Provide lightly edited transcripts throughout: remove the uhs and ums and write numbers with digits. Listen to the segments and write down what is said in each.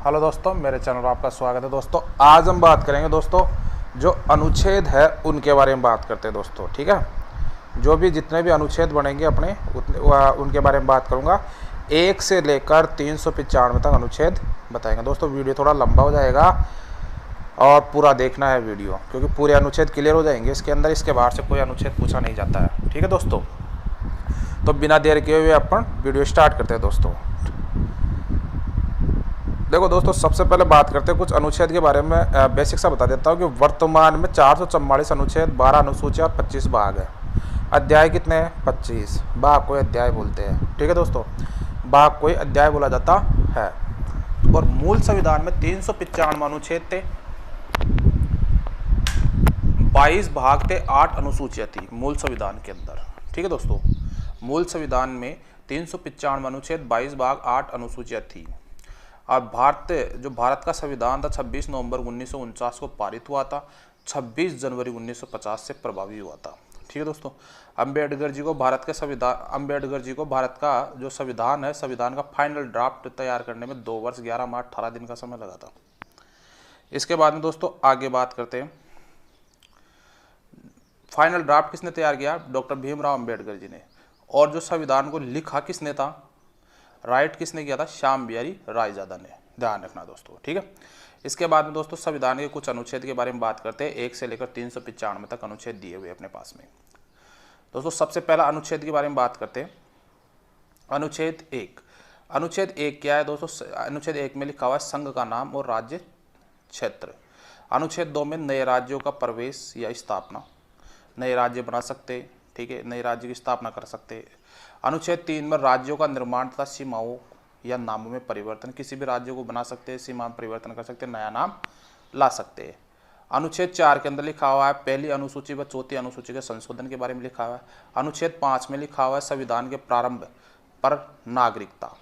Hello दोस्तों, मेरे channel पर आपका स्वागत है। दोस्तों आज हम बात करेंगे दोस्तों जो अनुच्छेद है उनके बारे में बात करते हैं दोस्तों। ठीक है, जो भी जितने भी अनुच्छेद बनेंगे अपने उनके बारे में बात करूँगा। 1 से लेकर 395 तक अनुच्छेद बताएंगे दोस्तों। वीडियो थोड़ा लंबा हो जाएगा और पूरा देखना है वीडियो, क्योंकि पूरे अनुच्छेद क्लियर हो जाएंगे इसके अंदर। इसके बाहर से कोई अनुच्छेद पूछा नहीं जाता है। ठीक है दोस्तों, तो बिना देर किए हुए अपन वीडियो स्टार्ट करते हैं दोस्तों। देखो दोस्तों, सबसे पहले बात करते हैं कुछ अनुच्छेद के बारे में। बेसिक सा बता देता हूँ कि वर्तमान में 444 अनुच्छेद, 12 अनुसूची और 25 भाग है। अध्याय कितने हैं? 25। भाग को अध्याय बोलते हैं। ठीक है दोस्तों, भाग को अध्याय बोला जाता है। और मूल संविधान में 395 अनुच्छेद थे, 22 भाग थे, 8 अनुसूचियाँ थी मूल संविधान के अंदर। ठीक है दोस्तों, मूल संविधान में 395 अनुच्छेद, 22 भाग, 8 अनुसूचियाँ थी। और भारत का संविधान था 26 नवंबर 1949 को पारित हुआ था, 26 जनवरी 1950 से प्रभावी हुआ था। ठीक है दोस्तों, अंबेडकर जी को भारत का जो संविधान है, संविधान का फाइनल ड्राफ्ट तैयार करने में 2 वर्ष 11 माह 18 दिन का समय लगा था। इसके बाद में दोस्तों आगे बात करते हैं। फाइनल ड्राफ्ट किसने तैयार किया? डॉक्टर भीमराव अंबेडकर जी ने। और जो संविधान को लिखा किसने था, राइट किसने किया था? श्याम बिहारी रायजादा ने। ध्यान रखना दोस्तों। ठीक है, इसके बाद में दोस्तों संविधान के कुछ अनुच्छेद के बारे में बात करते हैं। 1 से लेकर 395 तक अनुच्छेद दिए हुए अपने पास में। दोस्तों सबसे पहला अनुच्छेद के बारे में बात करते हैं। अनुच्छेद 1। अनुच्छेद 1 क्या है दोस्तों? अनुच्छेद 1 में लिखा हुआ है संघ का नाम और राज्य क्षेत्र। अनुच्छेद 2 में नए राज्यों का प्रवेश या स्थापना, नए राज्य बना सकते। ठीक है, नए राज्य की स्थापना कर सकते। अनुच्छेद 3 में राज्यों का निर्माण तथा सीमाओं या नामों में परिवर्तन, किसी भी राज्य को बना सकते हैं, सीमा में परिवर्तन कर सकते हैं, नया नाम ला सकते हैं। अनुच्छेद 4 के अंदर लिखा हुआ है पहली अनुसूची व चौथी अनुसूची के संशोधन के बारे में लिखा हुआ है। अनुच्छेद 5 में लिखा हुआ है संविधान के प्रारंभ पर नागरिकता।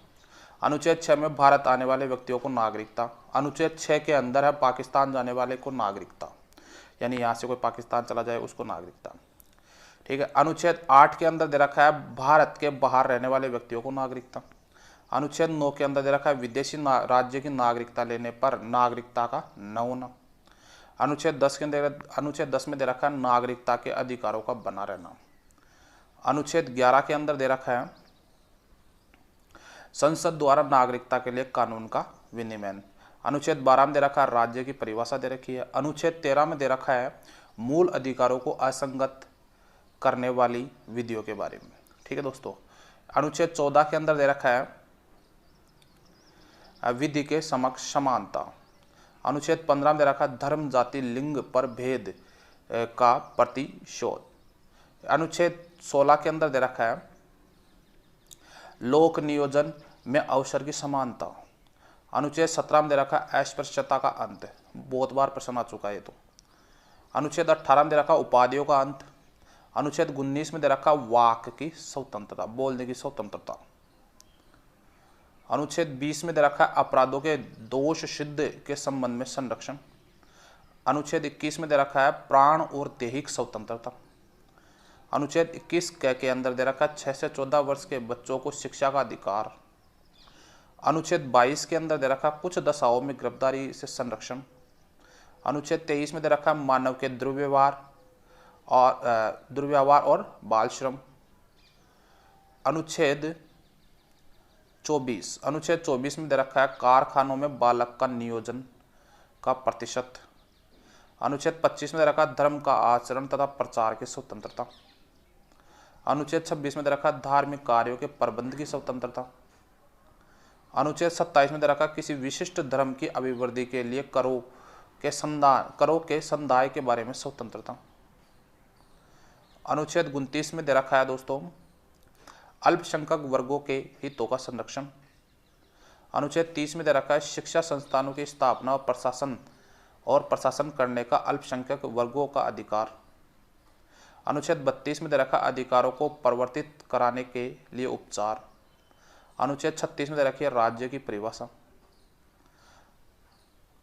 अनुच्छेद 6 में भारत आने वाले व्यक्तियों को नागरिकता। अनुच्छेद 6 के अंदर है पाकिस्तान जाने वाले को नागरिकता, यानी यहाँ से कोई पाकिस्तान चला जाए उसको नागरिकता। ठीक है, अनुच्छेद 8 के अंदर दे रखा है भारत के बाहर रहने वाले व्यक्तियों को नागरिकता। अनुच्छेद 9 के अंदर दे रखा है विदेशी राज्य की नागरिकता लेने पर नागरिकता का न होना। अनुच्छेद 10 में दे रखा है नागरिकता के अधिकारों का बना रहना। अनुच्छेद 11 के अंदर दे रखा है संसद द्वारा नागरिकता के लिए कानून का विनियमन। अनुच्छेद 12 में दे रखा है राज्य की परिभाषा दे रखी है। अनुच्छेद 13 में दे रखा है मूल अधिकारों को असंगत करने वाली विधियों के बारे में। ठीक है दोस्तों, अनुच्छेद 14 के अंदर दे रखा है विधि के समक्ष समानता। अनुच्छेद 15 में दे रखा है धर्म, जाति, लिंग पर भेद का प्रतिशोध। अनुच्छेद 16 के अंदर दे रखा है लोक नियोजन में अवसर की समानता। अनुच्छेद 17 में दे रखा है अस्पृश्यता का अंत, बहुत बार प्रश्न आ चुका है तो। अनुच्छेद 18 में दे रखा उपाधियों का अंत। अनुच्छेद 19 में दे रखा वाक की स्वतंत्रता, बोलने की स्वतंत्रता। अनुच्छेद 20 में दे रखा अपराधों के दोष सिद्ध के संबंध में संरक्षण। अनुच्छेद 21 में दे रखा है प्राण और दैहिक स्वतंत्रता। अनुच्छेद 21 के अंदर दे रखा 6 से 14 वर्ष के बच्चों को शिक्षा का अधिकार। अनुच्छेद 22 के अंदर दे रखा कुछ दशाओं में गिरफ्तारी से संरक्षण। अनुच्छेद 23 में दे रखा मानव के दुर्व्यवहार और बाल श्रम। अनुच्छेद 24 में दे रखा है कारखानों में बालक का नियोजन का प्रतिशत। अनुच्छेद 25 में दे रखा धर्म का आचरण तथा प्रचार की स्वतंत्रता। अनुच्छेद 26 में दे रखा धार्मिक कार्यों के प्रबंध की स्वतंत्रता। अनुच्छेद 27 में दे रखा किसी विशिष्ट धर्म की अभिवृद्धि के लिए करों के संदाय के बारे में स्वतंत्रता। अनुच्छेद 29 में दे रखा है दोस्तों अल्पसंख्यक वर्गों के हितों का संरक्षण। अनुच्छेद 30 में दे रखा है शिक्षा संस्थानों की स्थापना और प्रशासन करने का अल्पसंख्यक वर्गों का अधिकार। अनुच्छेद 32 में दे रखा अधिकारों को परिवर्तित कराने के लिए उपचार। अनुच्छेद 36 में दे रखी है राज्य की परिभाषा।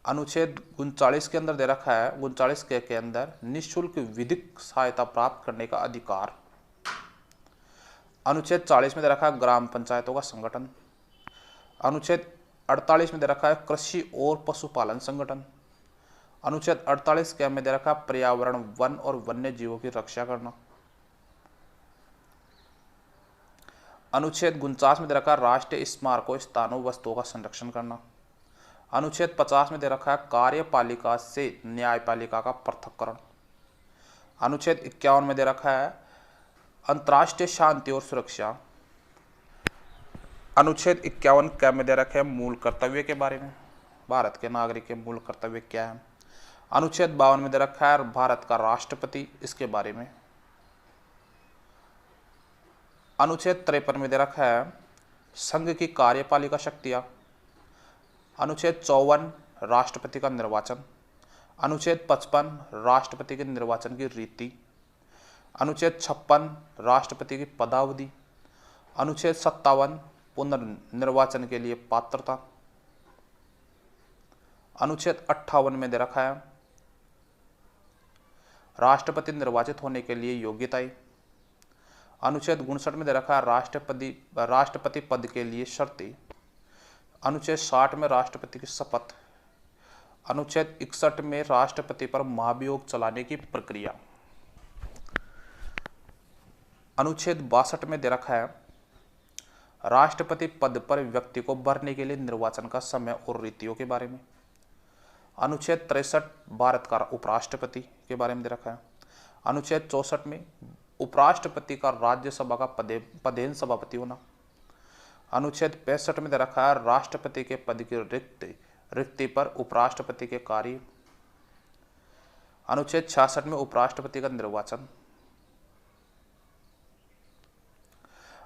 अनुच्छेद 39 के अंदर दे रखा है 39 के अंदर निःशुल्क विधिक सहायता प्राप्त करने का अधिकार। अनुच्छेद 40 में दे रखा है ग्राम पंचायतों का संगठन। अनुच्छेद 48 में दे रखा है कृषि और पशुपालन संगठन। अनुच्छेद 48 के में दे रखा है पर्यावरण, वन और वन्य जीवों की रक्षा करना। अनुच्छेद 49 में दे रखा है राष्ट्रीय स्मारकों, स्थानों, वस्तुओं का संरक्षण करना। अनुच्छेद 50 में दे रखा है कार्यपालिका से न्यायपालिका का पृथक्करण। अनुच्छेद 51 में दे रखा है अंतर्राष्ट्रीय शांति और सुरक्षा। अनुच्छेद 51 क में दे रखे हैं मूल कर्तव्य के बारे में, भारत के नागरिक के मूल कर्तव्य क्या है। अनुच्छेद 52 में दे रखा है भारत का राष्ट्रपति, इसके बारे में। अनुच्छेद 53 में दे रखा है संघ की कार्यपालिका शक्तियां। अनुच्छेद 54 राष्ट्रपति का निर्वाचन। अनुच्छेद 55 राष्ट्रपति के निर्वाचन की रीति। अनुच्छेद 56 राष्ट्रपति की पदावधि। अनुच्छेद 57 पुनर्निर्वाचन के लिए पात्रता। अनुच्छेद 58 में दे रखा है राष्ट्रपति निर्वाचित होने के लिए योग्यताएं। अनुच्छेद 59 में दे रखा है राष्ट्रपति पद के लिए शर्तें। अनुच्छेद 60 में राष्ट्रपति की शपथ। अनुच्छेद 61 में राष्ट्रपति पर महाभियोग चलाने की प्रक्रिया। अनुच्छेद 62 में दे रखा है राष्ट्रपति पद पर व्यक्ति को भरने के लिए निर्वाचन का समय और रीतियों के बारे में। अनुच्छेद 63 भारत का उपराष्ट्रपति के बारे में दे रखा है। अनुच्छेद 64 में उपराष्ट्रपति का राज्यसभा का पदेन सभापति होना। अनुच्छेद 65 में दे रखा है राष्ट्रपति के पद की रिक्ति पर उपराष्ट्रपति के कार्य। अनुच्छेद 66 में उपराष्ट्रपति का निर्वाचन।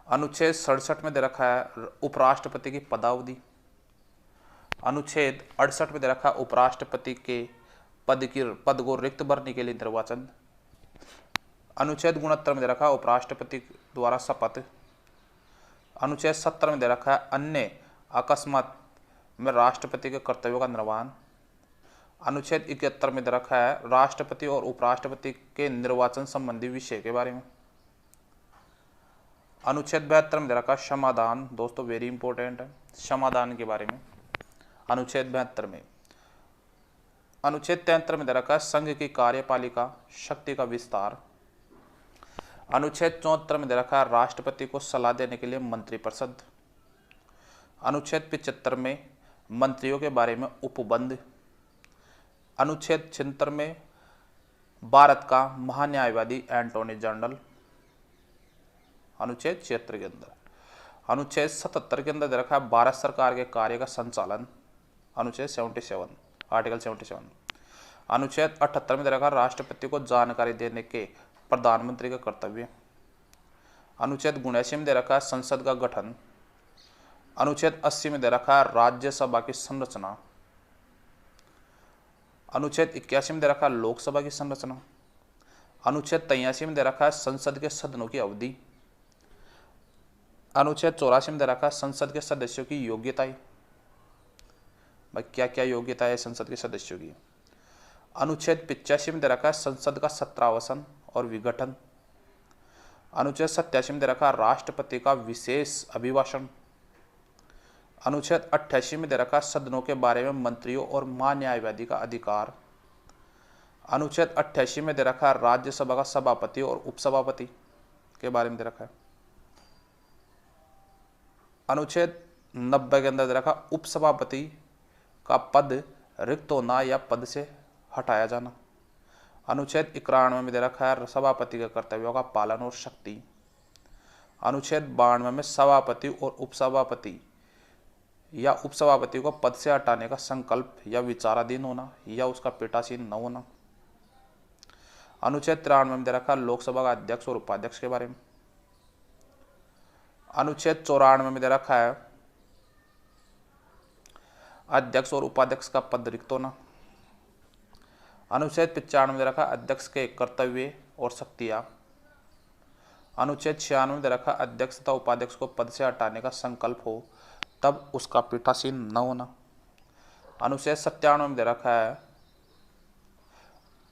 अनुच्छेद 67 में दे रखा है उपराष्ट्रपति की पदावधि। अनुच्छेद 68 में दे रखा है उपराष्ट्रपति के पद को रिक्त भरने के लिए निर्वाचन। अनुच्छेद 69 में दे रखा है उपराष्ट्रपति द्वारा शपथ। अनुच्छेद 70 में दे रखा है अन्य अकस्मात में राष्ट्रपति के कर्तव्यों का निर्वहन। अनुच्छेद 71 में दे रखा है राष्ट्रपति और उपराष्ट्रपति के निर्वाचन संबंधी विषय के बारे में। अनुच्छेद 72 में दे रखा है समाधान, दोस्तों वेरी इंपॉर्टेंट है, समाधान के बारे में। अनुच्छेद 72 में। अनुच्छेद 73 में दे रखा है संघ की कार्यपालिका शक्ति का विस्तार। अनुच्छेद 74 में दे रखा है राष्ट्रपति को सलाह देने के लिए मंत्रिपरिषद। अनुच्छेद 75 में मंत्रियों के बारे में उपबंध। अनुच्छेद 76 में भारत का महान्यायवादी एंटोनी जनरल। अनुच्छेद 76 के अंदर। अनुच्छेद 77 के अंदर दे रखा है भारत सरकार के कार्य का संचालन। अनुच्छेद 77 आर्टिकल 77। अनुच्छेद 78 में दे रखा है राष्ट्रपति को जानकारी देने के प्रधानमंत्री का कर्तव्य। अनुच्छेद 79 में दे रखा है संसद का गठन। अनुच्छेद 80 में दे रखा है राज्यसभा की संरचना। अनुच्छेद 81 में दे रखा है लोकसभा की संरचना। अनुच्छेद 83 में दे रखा है संसद के सदनों की अवधि। अनुच्छेद 84 में दे रखा है संसद के सदस्यों की योग्यताएं। भाई क्या क्या योग्यता है संसद के सदस्यों की। अनुच्छेद 85 में दे रखा है संसद का सत्रावसान और विघटन। अनुच्छेद 87 में दे रखा है राष्ट्रपति का विशेष अभिभाषण। अनुच्छेद 88 में दे रखा है सदनों के बारे में मंत्रियों और महान्यायवादी का अधिकार। अनुच्छेद 88 में दे रखा है राज्यसभा का सभापति और उपसभापति के बारे में दे रखा है। अनुच्छेद 90 के अंदर दे रखा उपसभापति का पद रिक्त होना या पद से हटाया जाना। अनुच्छेद 91 में दे रखा है सभापति के कर्तव्यों का पालन और शक्ति। अनुच्छेद 92 में सभापति और उपसभापति या उपसभापति को पद से हटाने का संकल्प या विचाराधीन होना या उसका पीठासीन न होना। अनुच्छेद 93 में दे रखा है लोकसभा का अध्यक्ष और उपाध्यक्ष के बारे में। अनुच्छेद 94 में दे रखा है अध्यक्ष और उपाध्यक्ष का पद रिक्त होना। अनुच्छेद 95 में दे रखा अध्यक्ष के कर्तव्य और शक्तियां। अनुच्छेद 96 में दे रखा अध्यक्ष तथा उपाध्यक्ष को पद से हटाने का संकल्प हो तब उसका पीठासीन न होना। अनुच्छेद 97 में दे रखा है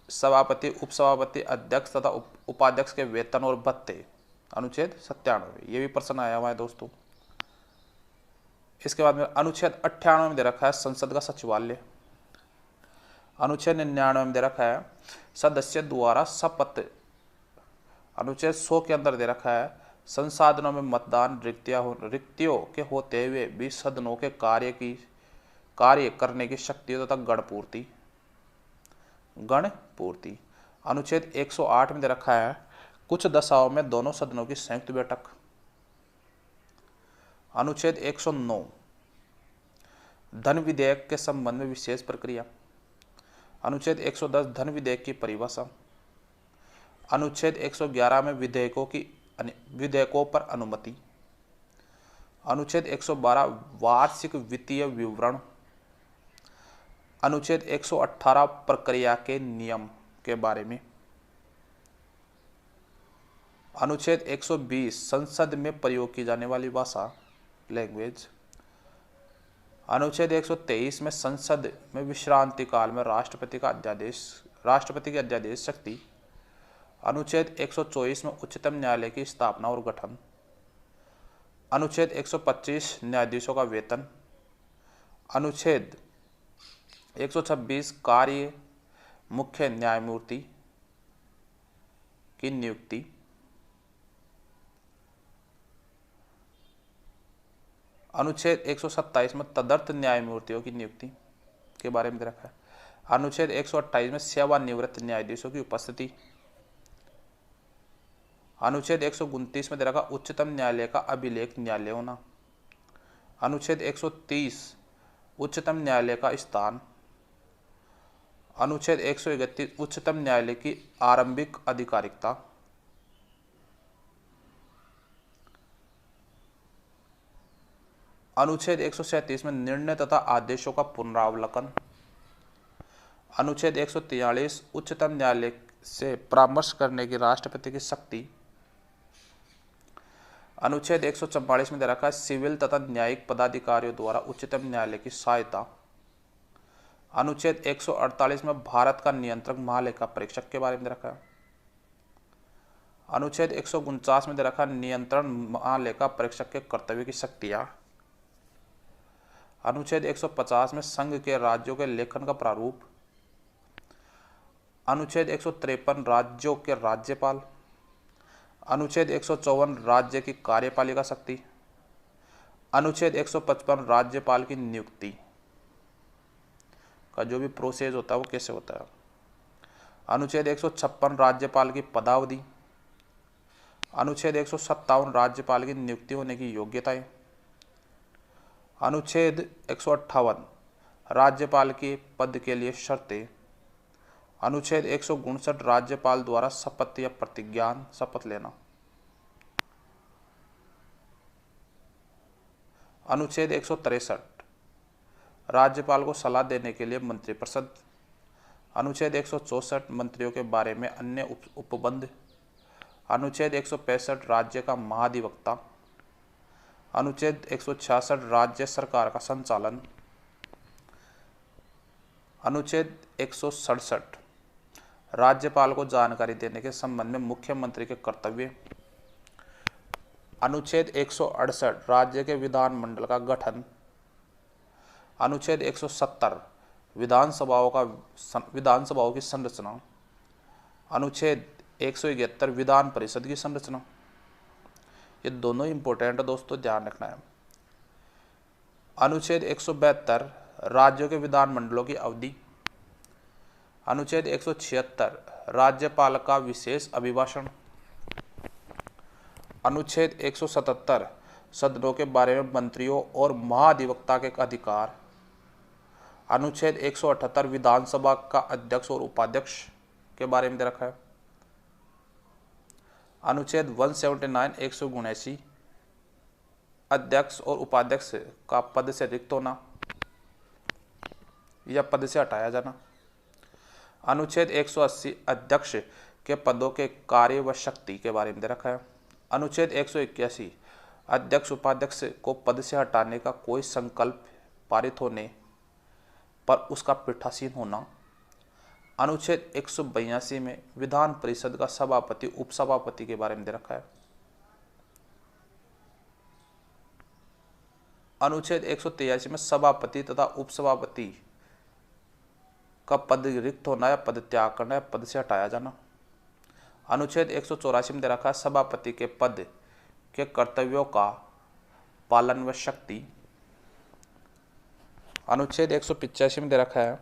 सभापति, उपसभापति, अध्यक्ष तथा उपाध्यक्ष के वेतन और भत्ते। अनुच्छेद 97 ये भी प्रश्न आया हुआ है दोस्तों। इसके बाद में अनुच्छेद 98 में दे रखा है संसद का सचिवालय। अनुच्छेद 99 में दे रखा है सदस्य द्वारा शपथ। अनुच्छेद 100 के अंदर दे रखा है संसाधनों में मतदान रिक्तियों के होते हुए भी सदनों के कार्य करने की शक्ति तथा गण पूर्ति। अनुच्छेद 108 में दे रखा है कुछ दशाओं में दोनों सदनों की संयुक्त बैठक। अनुच्छेद 109 धन विधेयक के संबंध में विशेष प्रक्रिया। अनुच्छेद 110 धन विधेयक की परिभाषा। अनुच्छेद 111 में विधेयकों पर अनुमति। अनुच्छेद 112 वार्षिक वित्तीय विवरण। अनुच्छेद 118 प्रक्रिया के नियम के बारे में। अनुच्छेद 120 संसद में प्रयोग की जाने वाली भाषा लैंग्वेज। अनुच्छेद 123 में संसद में विश्रांति काल में राष्ट्रपति की अध्यादेश शक्ति। अनुच्छेद 124 में उच्चतम न्यायालय की स्थापना और गठन। अनुच्छेद 125 न्यायाधीशों का वेतन। अनुच्छेद 126 कार्य मुख्य न्यायमूर्ति की नियुक्ति। अनुच्छेद 127 में तदर्थ न्यायमूर्तियों की नियुक्ति के बारे में रखा है। अनुच्छेद 128 में सेवानिवृत्त न्यायाधीशों की उपस्थिति। अनुच्छेद 129 में दे रखा उच्चतम न्यायालय का अभिलेख न्यायालय होना। अनुच्छेद 130 उच्चतम न्यायालय का स्थान। अनुच्छेद 131 उच्चतम न्यायालय की आरंभिक आधिकारिकता। अनुच्छेद 137 में निर्णय तथा आदेशों का पुनरावलोकन। अनुच्छेद 143 उच्चतम न्यायालय से परामर्श करने की राष्ट्रपति की शक्ति। अनुच्छेद 144 में दे रखा है सिविल तथा न्यायिक पदाधिकारियों द्वारा उच्चतम न्यायालय की सहायता। अनुच्छेद 148 में भारत का नियंत्रक महालेखा परीक्षक के बारे में दे रखा है। अनुच्छेद 149 में दे रखा नियंत्रण महालेखा परीक्षक के कर्तव्य की शक्तियां। अनुच्छेद 150 में संघ के राज्यों के लेखन का प्रारूप। अनुच्छेद 153 राज्यों के राज्यपाल। अनुच्छेद 154 राज्य की कार्यपालिका शक्ति। अनुच्छेद 155 राज्यपाल की नियुक्ति का जो भी प्रोसेस होता है वो कैसे होता है। अनुच्छेद 156 राज्यपाल की पदावधि। अनुच्छेद 157 राज्यपाल की नियुक्ति होने की योग्यताएं। अनुच्छेद 158 राज्यपाल के पद के लिए शर्तें। अनुच्छेद 159 राज्यपाल द्वारा शपथ या प्रतिज्ञान शपथ लेना। अनुच्छेद 163 राज्यपाल को सलाह देने के लिए मंत्रिपरिषद। अनुच्छेद 164 मंत्रियों के बारे में अन्य उपबंध। अनुच्छेद 165 राज्य का महाधिवक्ता। अनुच्छेद 166 राज्य सरकार का संचालन। अनुच्छेद 167 राज्यपाल को जानकारी देने के संबंध में मुख्यमंत्री के कर्तव्य। अनुच्छेद 168 राज्य के विधानमंडल का गठन। अनुच्छेद 170 विधानसभाओं की संरचना। अनुच्छेद 171 विधान परिषद की संरचना। ये दोनों इंपॉर्टेंट है दोस्तों, ध्यान रखना है। अनुच्छेद 172 राज्यों के विधानमंडलों की अवधि। अनुच्छेद 176 राज्यपाल का विशेष अभिभाषण। अनुच्छेद 177 सदनों के बारे में मंत्रियों और महाधिवक्ता के अधिकार। अनुच्छेद 178 विधानसभा का अध्यक्ष और उपाध्यक्ष के बारे में दे रखा है। अनुच्छेद 179 179 अध्यक्ष और उपाध्यक्ष का पद से रिक्त होना या पद से हटाया जाना। अनुच्छेद 180 अध्यक्ष के पदों के कार्य व शक्ति के बारे में दे रखा है। अनुच्छेद 181 अध्यक्ष उपाध्यक्ष को पद से हटाने का कोई संकल्प पारित होने पर उसका पीठासीन होना। अनुच्छेद 182 में विधान परिषद का सभापति उपसभापति के बारे में दे रखा है। अनुच्छेद 183 में सभापति तथा उपसभापति का पद रिक्त होना या पद त्याग करना या पद से हटाया जाना। अनुच्छेद 184 में दे रखा है सभापति के पद के कर्तव्यों का पालन व शक्ति। अनुच्छेद 185 में दे रखा है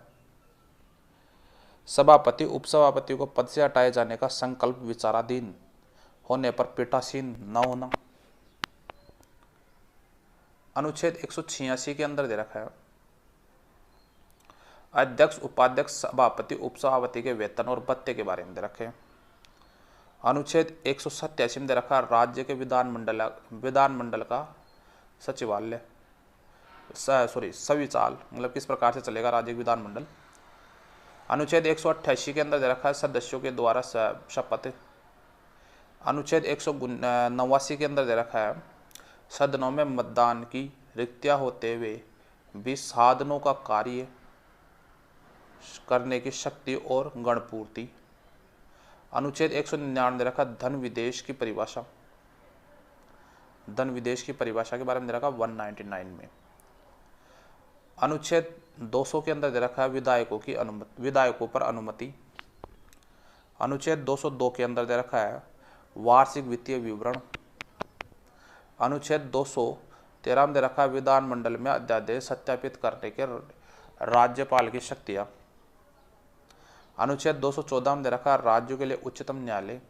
सभापति उपसभापति को पद से हटाए जाने का संकल्प विचाराधीन होने पर पीठासीन न होना। अनुच्छेद 186 के अंदर दे रखा है अध्यक्ष उपाध्यक्ष सभापति उपसभापति के वेतन और भत्ते के बारे में दे रखे हैं। अनुच्छेद 187 में दे रखा है राज्य के विधानमंडल का सचिवालय सविचाल मतलब किस प्रकार से चलेगा राज्य के विधानमंडल। अनुच्छेद 188 के अंदर दे रखा है सदस्यों के द्वारा शपथ। अनुच्छेद 189 के अंदर दे रखा है सदनों में मतदान की रिक्तियां होते हुए भी साधनों का कार्य करने की शक्ति और गणपूर्ति। अनुच्छेद 199 दे रखा धन विदेश की परिभाषा। धन विदेश की परिभाषा के बारे में दे रखा 199 में। अनुच्छेद 200 के अंदर दे रखा है विधायकों पर अनुमति। अनुच्छेद 202 के अंदर दे रखा है वार्षिक वित्तीय विवरण। अनुच्छेद 213 में दे रखा है विधानमंडल में अध्यादेश सत्यापित करने के राज्यपाल की शक्तियां। अनुच्छेद 214 में दे रखा है राज्यों के लिए उच्चतम न्यायालय।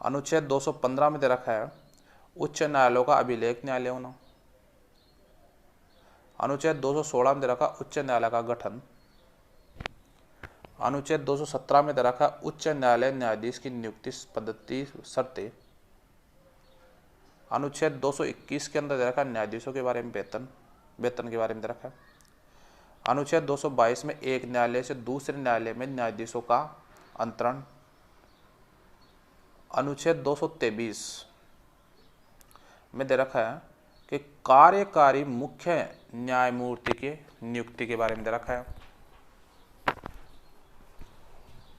अनुच्छेद 215 में दे रखा है उच्च न्यायालयों का अभिलेख न्यायालय होना। अनुच्छेद 216 में दे रखा उच्च न्यायालय का गठन। अनुच्छेद 217 में दे रखा उच्च न्यायालय न्यायाधीश की नियुक्ति पद्धति शर्तें। अनुच्छेद 221 के अंदर दे रखा न्यायाधीशों के बारे में वेतन के बारे में दे रखा है। अनुच्छेद 222 में एक न्यायालय से दूसरे न्यायालय में न्यायाधीशों का अंतरण। अनुच्छेद 223 में दे रखा है कि कार्यकारी मुख्य न्यायमूर्ति के नियुक्ति के बारे में दे रखा है।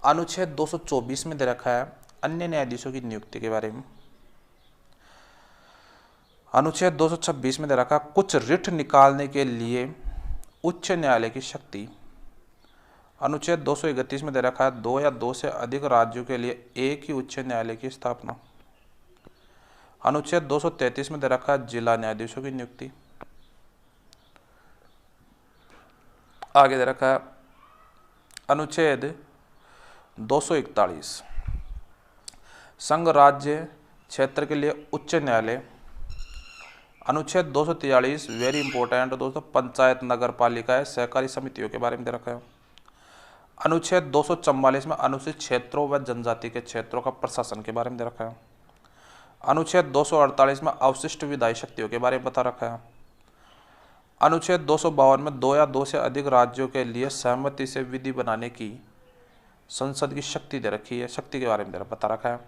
अनुच्छेद 224 में दे रखा है अन्य न्यायाधीशों की नियुक्ति के बारे में। अनुच्छेद 226 में दे रखा कुछ रिट निकालने के लिए उच्च न्यायालय की शक्ति। अनुच्छेद 231 में दे रखा है 2 या 2 से अधिक राज्यों के लिए एक ही उच्च न्यायालय की स्थापना। अनुच्छेद 233 में दे रखा है जिला न्यायाधीशों की नियुक्ति। आगे दे रखा है अनुच्छेद 241 संघ राज्य क्षेत्र के लिए उच्च न्यायालय। अनुच्छेद 243 वेरी इंपॉर्टेंट दोस्तों पंचायत नगर पालिकाएं सहकारी समितियों के बारे में दे रखा है। अनुच्छेद 244 में अनुसूचित क्षेत्रों व जनजाति के क्षेत्रों का प्रशासन के बारे में दे रखा है। अनुच्छेद 248 में अवशिष्ट विधायी शक्तियों के बारे में बता रखा है। अनुच्छेद 252 में 2 या 2 से अधिक राज्यों के लिए सहमति से विधि बनाने की संसद की शक्ति दे रखी है, शक्ति के बारे में बता रखा है।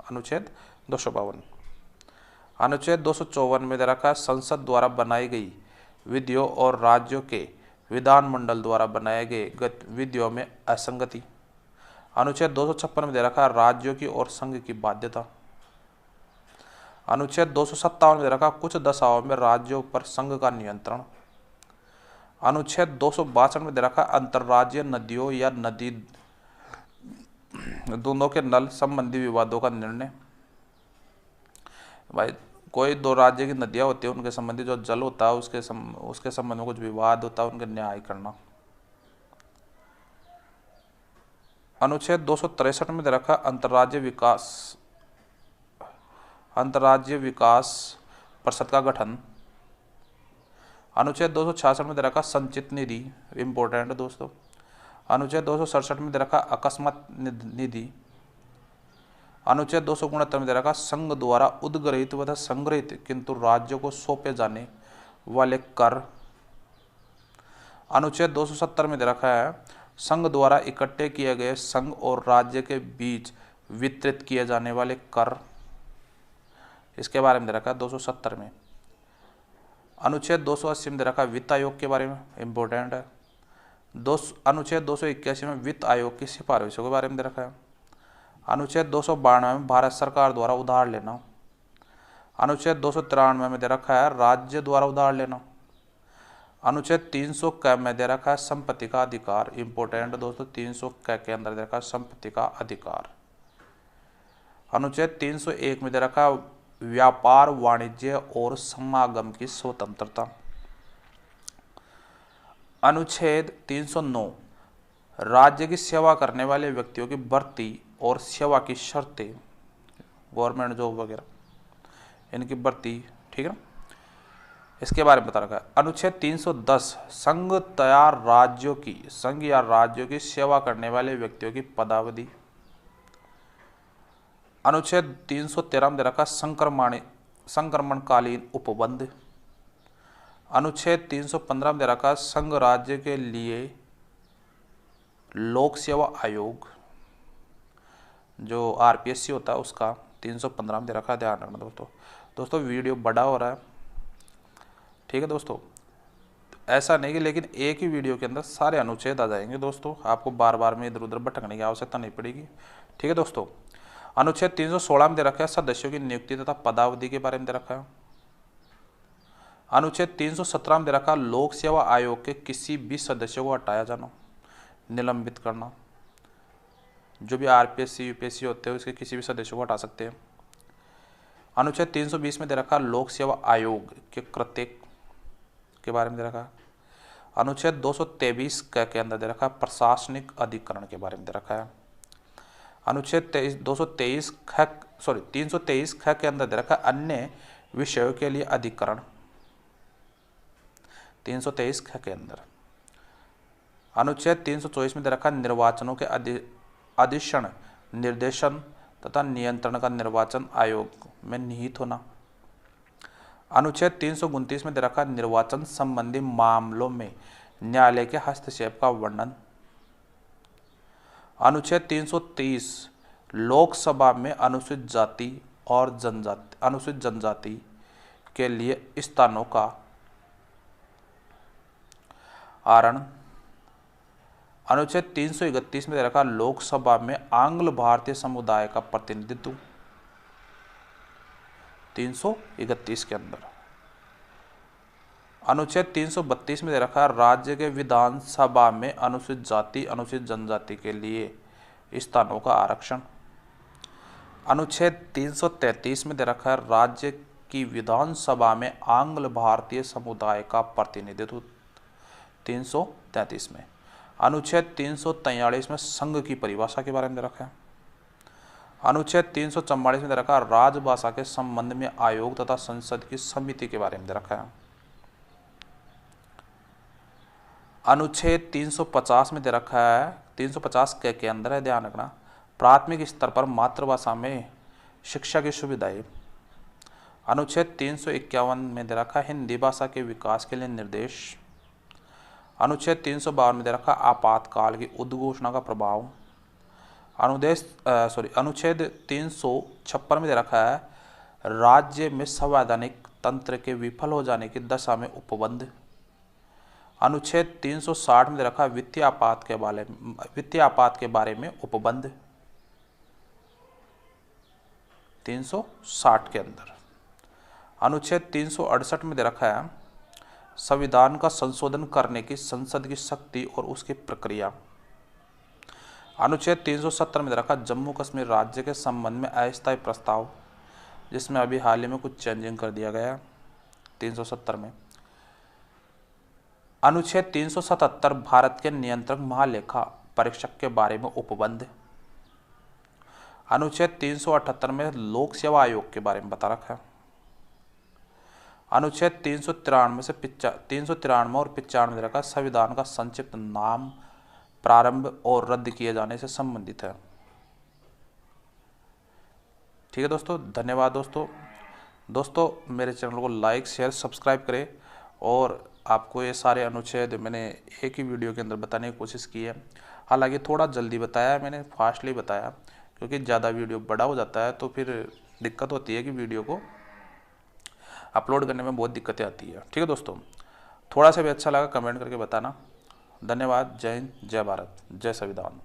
अनुच्छेद 252। अनुच्छेद 254 में दे रखा है संसद द्वारा बनाई गई विधियों और राज्यों के विधानमंडल द्वारा बनाए गए विधियों में असंगति। अनुच्छेद 256 में दे रखा है राज्यों की और संघ की बाध्यता। अनुच्छेद 257 में दे रखा कुछ दशाओं में राज्यों पर संघ का नियंत्रण। अनुच्छेद 262 में दे रखा अंतर्राज्यीय नदियों या नदी दोनों के नल संबंधी विवादों का निर्णय। भाई कोई 2 राज्य की नदियां होती है उनके संबंधी जो जल होता है उसके संबंध में कुछ विवाद होता है उनके न्याय करना। अनुच्छेद 263 में दे रखा अंतर्राज्यीय विकास परिषद का गठन। अनुच्छेद 266 में दे रखा संचित निधि इंपॉर्टेंट दोस्तों। अनुच्छेद 267 में दे रखा अकस्मात निधि। अनुच्छेद 269 में दे रखा संघ द्वारा उद्ग्रहित व संग्रहित किंतु राज्यों को सौंपे जाने वाले कर। अनुच्छेद 270 में दे रखा है संघ द्वारा इकट्ठे किए गए संघ और राज्य के बीच वितरित किए जाने वाले कर, इसके बारे में दे रखा है 270 में। अनुच्छेद 280 में दे रखा वित्त आयोग के बारे में इंपॉर्टेंट है। अनुच्छेद 281 में वित्त आयोग की सिफारिशों के बारे में दे रखा है। अनुच्छेद 292 में भारत सरकार द्वारा उधार लेना। अनुच्छेद 293 में दे रखा है राज्य द्वारा उधार लेना। अनुच्छेद 300 क में दे रखा है संपत्ति का अधिकार। इंपोर्टेंट दोस्तों, 300 क के अंदर दे रखा है संपत्ति का अधिकार। अनुच्छेद 301 में दे रखा है व्यापार, वाणिज्य और समागम की स्वतंत्रता। अनुच्छेद 309 राज्य की सेवा करने वाले व्यक्तियों की भर्ती और सेवा की शर्तें, गवर्नमेंट जॉब वगैरह इनकी भर्ती, ठीक है ना, इसके बारे में बता रखा है। अनुच्छेद 310 संघ या राज्यों की सेवा करने वाले व्यक्तियों की पदावधि। अनुच्छेद 313 में दे रखा संक्रमणकालीन उपबंध। अनुच्छेद 315 में दे रखा संघ राज्य के लिए लोक सेवा आयोग, जो आरपीएससी होता है उसका 315 में दे रखा है, ध्यान रखना दोस्तों वीडियो बड़ा हो रहा है, ठीक है दोस्तों। ऐसा नहीं कि लेकिन एक ही वीडियो के अंदर सारे अनुच्छेद आ जाएंगे दोस्तों, आपको बार बार में इधर उधर भटकने की आवश्यकता नहीं पड़ेगी, ठीक है दोस्तों। अनुच्छेद 316 में दे रखा है सदस्यों की नियुक्ति तथा पदावधि के बारे में दे रखा है। अनुच्छेद 317 में दे रखा लोक सेवा आयोग के किसी भी सदस्य को हटाया जाना, निलंबित करना। जो भी आरपीएससी यूपीएससी होते हैं उसके किसी भी सदस्य को हटा सकते हैं। अनुच्छेद 320 में दे रखा लोक सेवा आयोग के कृत्य के बारे में दे रखा है। अनुच्छेद 223 के अंदर दे रखा प्रशासनिक अधिकरण के बारे में दे रखा है। अनुच्छेद 323 ख के अंदर दे रखा अन्य विषयों के लिए अधिकरण, 323 ख के अंदर। अनुच्छेद 324 में दे रखा निर्वाचनों के अधिशण, निर्देशन तथा नियंत्रण का निर्वाचन आयोग में निहित होना। अनुच्छेद 329 में दे रखा निर्वाचन संबंधी मामलों में न्यायालय के हस्तक्षेप का वर्णन। अनुच्छेद 330 लोकसभा में अनुसूचित जाति और अनुसूचित जनजाति के लिए स्थानों का आरक्षण। अनुच्छेद 331 में दे रखा लोकसभा में आंग्ल भारतीय समुदाय का प्रतिनिधित्व, 331 के अंदर। अनुच्छेद 332 में दे रखा राज्य के विधानसभा में अनुसूचित जाति अनुसूचित जनजाति के लिए स्थानों का आरक्षण। अनुच्छेद 333 में दे रखा राज्य की विधानसभा में आंग्ल भारतीय समुदाय का प्रतिनिधित्व, 333 में। अनुच्छेद 343 में संघ की परिभाषा के बारे में दे रखा है। अनुच्छेद 344 में दे रखा राजभाषा के संबंध में आयोग तथा संसद की समिति के बारे में दे रखा है। अनुच्छेद 350 में दे रखा है, 350 के अंदर है, ध्यान रखना, प्राथमिक स्तर पर मातृभाषा में शिक्षा की सुविधाएं। अनुच्छेद 351 में दे रखा हिंदी भाषा के विकास के लिए निर्देश। अनुच्छेद 352 में दे रखा आपातकाल की उद्घोषणा का प्रभाव। अनुच्छेद 356 में दे रखा है राज्य में संवैधानिक तंत्र के विफल हो जाने की दशा में उपबंध। अनुच्छेद 360 में दे रखा वित्तीय आपात के बारे में उपबंध, 360 के अंदर। अनुच्छेद 368 में दे रखा है संविधान का संशोधन करने की संसद की शक्ति और उसकी प्रक्रिया। अनुच्छेद 370 में दे रखा जम्मू कश्मीर राज्य के संबंध में अस्थायी प्रस्ताव, जिसमें अभी हाल ही में कुछ चेंजिंग कर दिया गया है 370 में। अनुच्छेद 377 भारत के नियंत्रक महालेखा परीक्षक के बारे में उपबंध। अनुच्छेद 378 में लोक सेवा आयोग के बारे में बता रखा है। अनुच्छेद 393 और 95 में रखा संविधान का संक्षिप्त नाम प्रारंभ और रद्द किए जाने से संबंधित है। ठीक है दोस्तों, धन्यवाद दोस्तों मेरे चैनल को लाइक शेयर सब्सक्राइब करें। और आपको ये सारे अनुच्छेद मैंने एक ही वीडियो के अंदर बताने की कोशिश की है। हालांकि थोड़ा जल्दी बताया है मैंने, फास्टली बताया, क्योंकि ज़्यादा वीडियो बड़ा हो जाता है तो फिर दिक्कत होती है कि वीडियो को अपलोड करने में बहुत दिक्कतें आती है। ठीक है दोस्तों, थोड़ा सा भी अच्छा लगा कमेंट करके बताना। धन्यवाद। जय हिंद, जय भारत, जय संविधान।